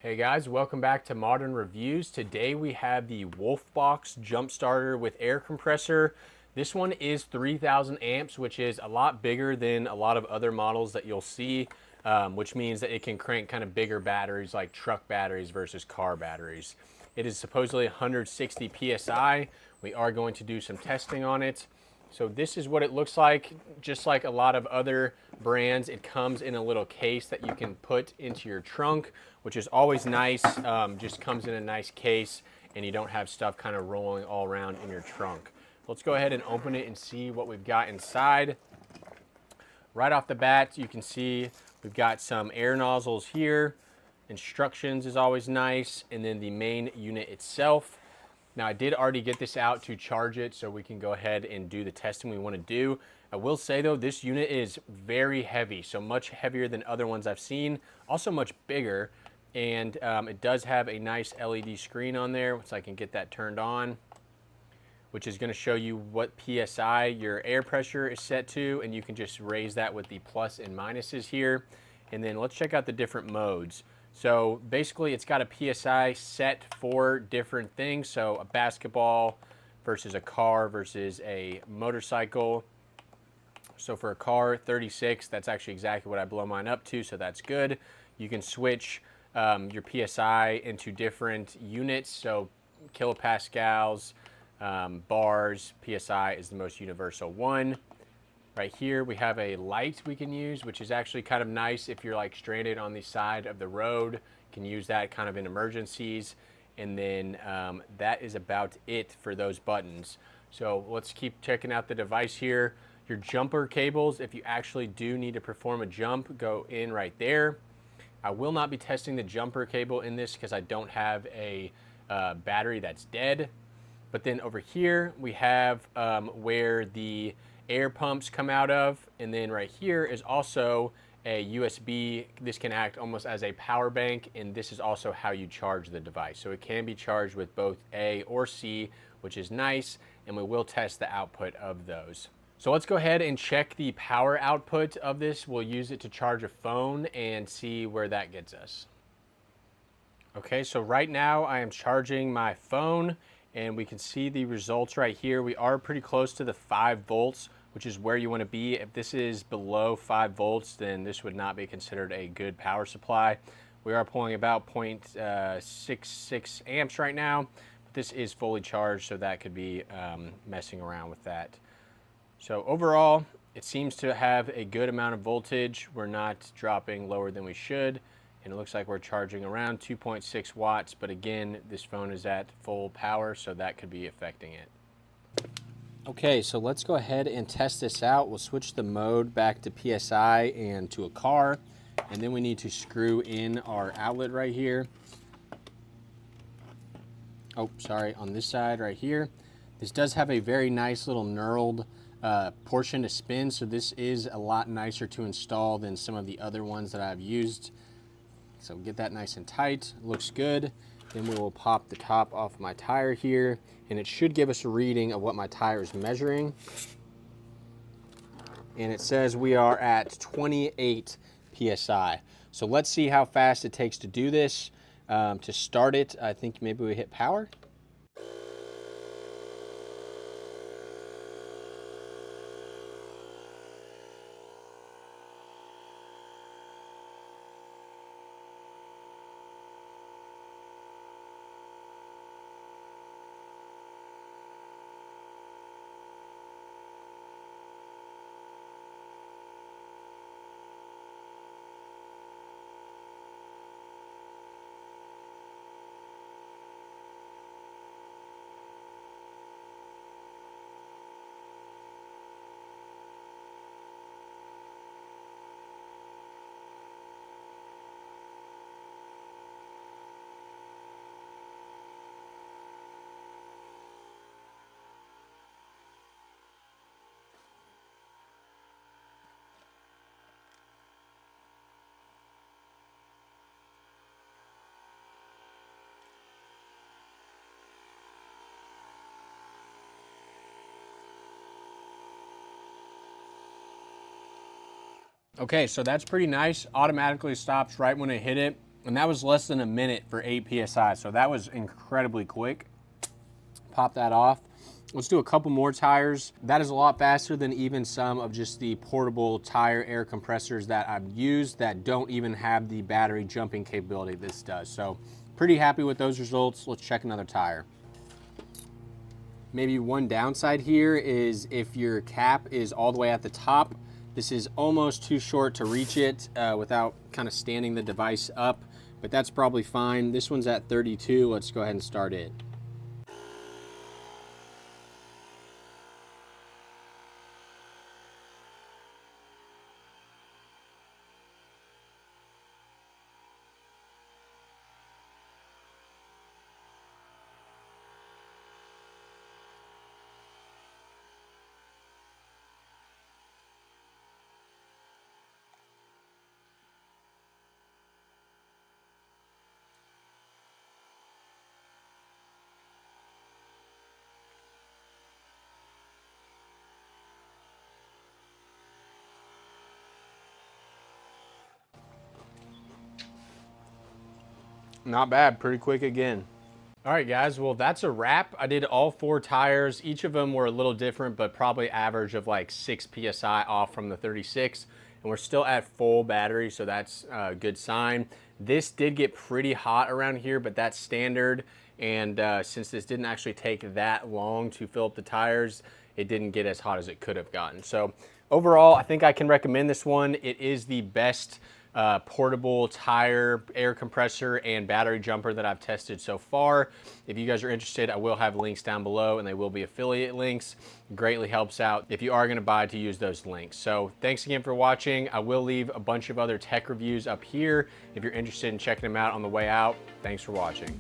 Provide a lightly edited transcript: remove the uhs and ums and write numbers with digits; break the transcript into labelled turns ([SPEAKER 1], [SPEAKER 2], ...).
[SPEAKER 1] Hey guys, welcome back to Modern Reviews. Today we have the Wolfbox jump starter with air compressor. This one is 3000 amps, which is a lot bigger than a lot of other models that you'll see, which means that it can crank kind of bigger batteries like truck batteries versus car batteries. It is supposedly 160 PSI. We are going to do some testing on it. So this is what it looks like. Just like a lot of other brands, it comes in a little case that you can put into your trunk, which is always nice. Just comes in a nice case and you don't have stuff kind of rolling all around in your trunk. Let's go ahead and open it and see what we've got inside. Right off the bat, you can see we've got some air nozzles here. Instructions is always nice, and then the main unit itself. Now I did already get this out to charge it so we can go ahead and do the testing we want to do. I will say though, this unit is very heavy, so much heavier than other ones I've seen, also much bigger, and it does have a nice LED screen on there, so I can get that turned on, which is going to show you what PSI your air pressure is set to, and you can just raise that with the plus and minuses here. And then let's check out the different modes. So basically it's got a PSI set for different things. So a basketball versus a car versus a motorcycle. So for a car, 36, that's actually exactly what I blow mine up to, so that's good. You can switch your PSI into different units, so kilopascals, bars. PSI is the most universal one. Right here we have a light we can use, which is actually kind of nice if you're like stranded on the side of the road. You can use that kind of in emergencies. And then that is about it for those buttons. So let's keep checking out the device here. Your jumper cables, if you actually do need to perform a jump, go in right there. I will not be testing the jumper cable in this because I don't have a battery that's dead. But then over here we have where the air pumps come out of, and then right here is also a USB. This can act almost as a power bank, and this is also how you charge the device. So it can be charged with both A or C, which is nice, and we will test the output of those. So let's go ahead and check the power output of this. We'll use it to charge a phone and see where that gets us. Okay, so right now I am charging my phone, and we can see the results right here. We are pretty close to the 5 volts, which is where you want to be. If this is below 5 volts, then this would not be considered a good power supply. We are pulling about 0.66 amps right now, but this is fully charged, so that could be messing around with that. So overall, it seems to have a good amount of voltage. We're not dropping lower than we should. And it looks like we're charging around 2.6 watts, but again, this phone is at full power, so that could be affecting it. Okay, so let's go ahead and test this out. We'll switch the mode back to PSI and to a car, and then we need to screw in our outlet right here. Oh, sorry, on this side right here. This does have a very nice little knurled portion to spin, so this is a lot nicer to install than some of the other ones that I've used. So get that nice and tight, looks good. Then we will pop the top off my tire here, and it should give us a reading of what my tire is measuring. And it says we are at 28 PSI. So let's see how fast it takes to do this. To start it, I think maybe we hit power. Okay, so that's pretty nice. Automatically stops right when I hit it. And that was less than a minute for 8 PSI. So that was incredibly quick. Pop that off. Let's do a couple more tires. That is a lot faster than even some of just the portable tire air compressors that I've used that don't even have the battery jumping capability this does. So pretty happy with those results. Let's check another tire. Maybe one downside here is if your cap is all the way at the top, this is almost too short to reach it without kind of standing the device up, but that's probably fine. This one's at 32. Let's go ahead and start it. Not bad, pretty quick again. All right, guys, well, that's a wrap. I did all 4 tires. Each of them were a little different, but probably average of like 6 PSI off from the 36. And we're still at full battery, so that's a good sign. This did get pretty hot around here, but that's standard. And since this didn't actually take that long to fill up the tires, it didn't get as hot as it could have gotten. So overall, I think I can recommend this one. It is the best portable tire air compressor and battery jumper that I've tested so far. If you guys are interested, I will have links down below, and they will be affiliate links. Greatly helps out if you are going to buy to use those links. So thanks again for watching. I will leave a bunch of other tech reviews up here if you're interested in checking them out on the way out. Thanks for watching.